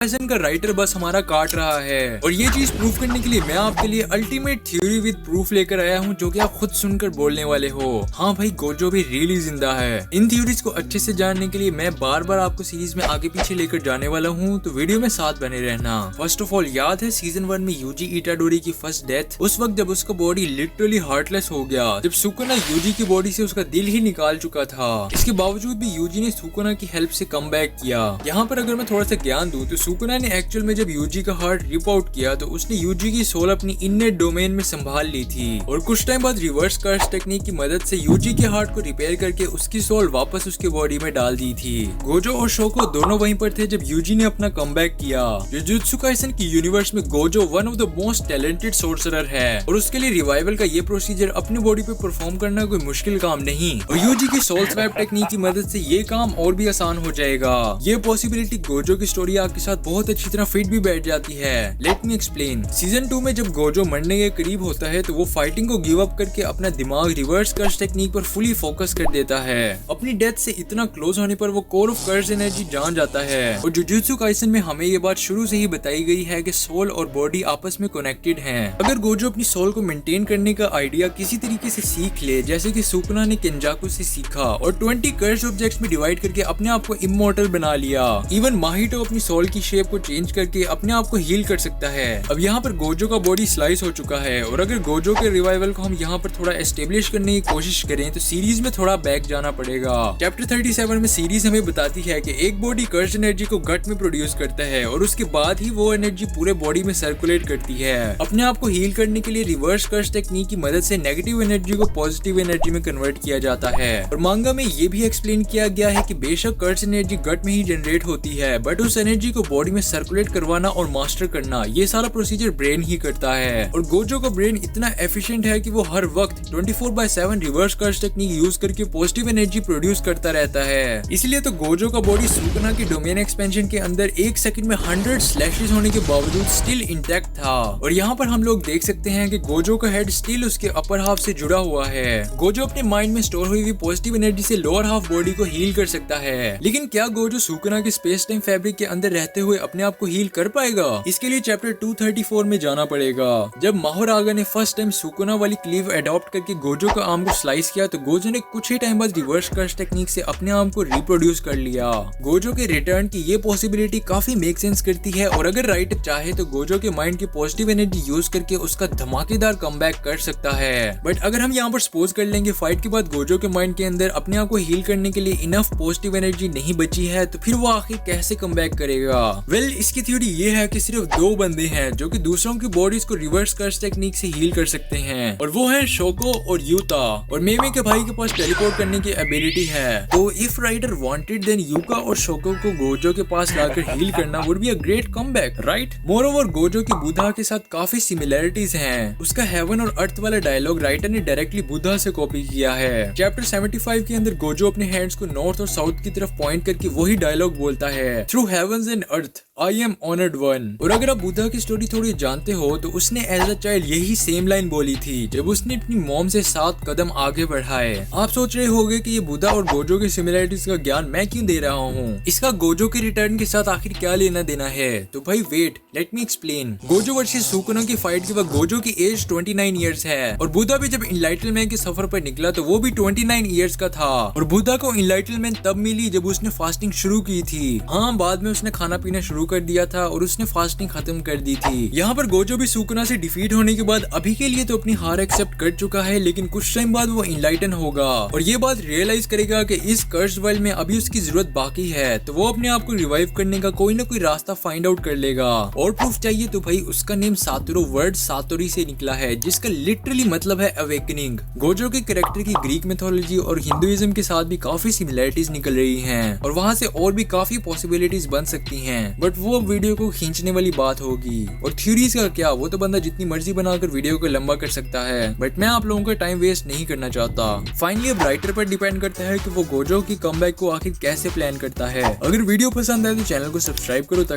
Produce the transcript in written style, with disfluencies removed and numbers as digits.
Kaisen का writer बस हमारा काट रहा है और ये चीज प्रूव करने के लिए मैं आपके लिए अल्टीमेट थ्योरी विद प्रूफ लेकर आया हूँ जो कि आप खुद सुनकर बोलने वाले हो। हाँ भाई, गोजो भी रियली जिंदा है। इन थ्योरीज को अच्छे से जानने के लिए मैं बार बार आपको सीरीज में आगे पीछे लेकर जाने वाला हूँ, तो वीडियो में साथ बने रहना। फर्स्ट ऑफ ऑल, याद है सीजन 1 में यूजी इटाडोरी की फर्स्ट डेथ, उस वक्त जब उसका बॉडी लिटरली हार्टलेस हो गया, जब सुकुना यूजी की बॉडी से उसका दिल ही निकाल चुका था। इसके बावजूद भी यूजी ने सुकुना की हेल्प से कम बैक किया। यहाँ पर अगर मैं थोड़ा सा ज्ञान दूं तो सुकुना ने एक्चुअल में जब यूजी का हार्ट रिप आउट किया तो उसने यूजी की सोल अपनी इननेट डोमेन में संभाल ली थी और कुछ टाइम बाद रिवर्स कर्स टेक्निक की मदद से यूजी के हार्ट को रिपेयर करके उसकी सोल वापस उसके बॉडी में डाल दी थी। गोजो और शोको दोनों वहीं पर थे जब यूजी ने अपना कमबैक किया। जुजुत्सु काइसन की यूनिवर्स में Gojo one of the most talented sorcerer है और उसके लिए रिवाइवल का ये प्रोसीजर अपनी बॉडी पे परफॉर्म करना कोई मुश्किल काम नहीं और यूजी की सोल स्वैप टेक्निक की मदद से ये काम और भी आसान हो जाएगा। ये पॉसिबिलिटी गोजो की स्टोरी आपके साथ बहुत अच्छी तरह फिट भी बैठ जाती है। Late me explain. सीजन 2 में जब गोजो मरने के करीब होता है तो वो फाइटिंग को गिव अप करके अपना दिमाग रिवर्स कर्स टेक्निक पर फुली फोकस कर देता है। अपनी डेथ से इतना क्लोज होने पर वो कोर ऑफ कर्स एनर्जी जान जाता है और जुजुत्सु काइसन में हमें ये बात शुरू से ही बताई गई है कि सोल और बॉडी आपस में कनेक्टेड हैं। अगर गोजो अपनी सोल को मेंटेन करने का आइडिया किसी तरीके से सीख ले, जैसे कि सुकुना ने केंजाकु से सीखा और 20 कर्स ऑब्जेक्ट्स में डिवाइड करके अपने आप को इमॉर्टल बना लिया। इवन माहितो अपनी सोल की शेप को चेंज करके अपने आप को हील कर सकता है। अब यहाँ पर गोजो का बॉडी स्लाइस हो चुका है और अगर गोजो के रिवाइवल को हम यहाँ पर थोड़ा एस्टेब्लिश करने की कोशिश करें तो सीरीज में थोड़ा बैक जाना पड़ेगा। चैप्टर 37 में सीरीज हमें बताती है कि एक बॉडी कर्स एनर्जी को गट में प्रोड्यूस करता है और उसके बाद ही वो एनर्जी पूरे बॉडी में सर्कुलेट करती है। अपने आप को हील करने के लिए रिवर्स कर्स टेक्निक की मदद से नेगेटिव एनर्जी को पॉजिटिव एनर्जी में कन्वर्ट किया जाता है और मांगा में ये भी एक्सप्लेन किया गया है कि बेशक कर्स एनर्जी गट में ही जनरेट होती है बट उस एनर्जी को बॉडी में सर्कुलेट करवाना और मास्टर करना ये सारा प्रोसीजर ब्रेन ही करता है। और गोजो का ब्रेन इतना एफिशिएंट है कि वो हर वक्त 24/7 रिवर्स कर्स टेक्निक यूज करके पॉजिटिव एनर्जी प्रोड्यूस करता रहता है। इसलिए तो गोजो का बॉडी सुकुना की डोमेन एक्सपेंशन के अंदर एक सेकंड में 100 स्लैशेस होने के बावजूद स्टिल इंटैक्ट था और यहाँ पर हम लोग देख सकते हैं कि गोजो का हेड स्टिल उसके अपर हाफ से जुड़ा हुआ है। गोजो अपने माइंड में स्टोर हुई पॉजिटिव एनर्जी से लोअर हाफ बॉडी को हील कर सकता है, लेकिन क्या गोजो सुकुना के स्पेस टाइम फैब्रिक के अंदर रहते हुए अपने आप को हील कर पाएगा? इसके लिए चैप्टर 234 में जाना पड़ेगा। जब माहोरागा ने फर्स्ट टाइम सुकुना वाली क्लीव अडॉप्ट करके गोजो का आर्म को स्लाइस किया तो गोजो ने कुछ ही टाइम बाद रिवर्स कर्स टेक्निक से अपने आर्म को रिप्रोड्यूस कर लिया। गोजो के रिटर्न की ये पॉसिबिलिटी काफी मेक सेंस करती है और अगर राइटर चाहे तो गोजो के माइंड की पॉजिटिव एनर्जी यूज करके उसका धमाकेदार कमबैक कर सकता है। बट अगर हम यहाँ पर सपोज कर लेंगे फाइट के बाद गोजो के माइंड के अंदर अपने आप को हील करने के लिए इनफ पॉजिटिव एनर्जी नहीं बची है तो फिर वो आखिर कैसे कमबैक करेगा? वेल, इसकी थ्योरी ये है कि सिर्फ 2 बंदे हैं जो कि दूसरों की बॉडीज को रिवर्स कर्स टेक्निक से हील कर सकते हैं और वो है शोको और यूता। और मेमे के भाई के पास टेलीपोर्ट करने की एबिलिटी है, तो if writer wanted then Yuki और शोको को गोजो के पास लाकर हील करना would be a great comeback, right? Moreover Gojo की बुधा के साथ काफी सिमिलरिटीज हैं। उसका हेवन और अर्थ वाला डायलॉग राइटर ने डायरेक्टली बुधा से कॉपी किया है। चैप्टर 75 के अंदर गोजो अपने हैंड्स को नॉर्थ और साउथ की तरफ पॉइंट करके वही डायलॉग बोलता है, through heavens and earth I am honoured one. और अगर आप बुद्धा की स्टोरी थोड़ी जानते हो तो उसने एज अ चाइल्ड यही सेम लाइन बोली थी जब उसने अपनी मॉम से 7 कदम आगे बढ़ाए। आप सोच रहे होंगे कि ये बुद्धा और गोजो की सिमिलरिटीज का ज्ञान मैं क्यों दे रहा हूँ, इसका गोजो के रिटर्न के साथ आखिर क्या लेना देना है? तो भाई wait, let me explain. Gojo versus Sukuna की फाइट के वक्त गोजो की एज 29 ईयर्स है और बुद्धा भी जब इनलाइटलमेंट के सफर पर निकला तो वो भी 29 ईयर्स का था और बुद्धा को इनलाइटलमेंट तब मिली जब उसने फास्टिंग शुरू की थी। हाँ, बाद में उसने खाना पीना शुरू कर दिया था और उसने फास्टिंग खत्म कर दी थी। यहाँ पर गोजो भी सुकुना से डिफीट होने के बाद अभी के लिए तो अपनी हार एक्सेप्ट कर चुका है, लेकिन कुछ टाइम बाद वो इनलाइटन होगा और ये बात रियलाइज करेगा कि इस कर्स वर्ल्ड में अभी उसकी जरूरत बाकी है, तो वो अपने आप को रिवाइव करने का कोई ना कोई रास्ता फाइंड आउट कर लेगा। और प्रूफ चाहिए तो भाई उसका नेम सातोरो वर्ड सातोरी से निकला है जिसका लिटरली मतलब है अवेकनिंग। गोजो के कैरेक्टर की ग्रीक मिथोलॉजी और हिंदुइज्म के साथ भी काफी सिमिलरिटीज निकल रही हैं और वहाँ से और भी काफी पॉसिबिलिटीज बन सकती हैं, बट वो वीडियो को खींचने वाली बात होगी। और थ्योरीज का क्या, वो तो बंदा जितनी मर्जी बनाकर वीडियो को लंबा कर सकता है, बट मैं आप लोगों का टाइम वेस्ट नहीं करना चाहता। फाइनली अब राइटर पर डिपेंड करता है कि वो गोजो की कमबैक को आखिर कैसे प्लान करता है। अगर वीडियो पसंद आए तो चैनल को सब्सक्राइब करो।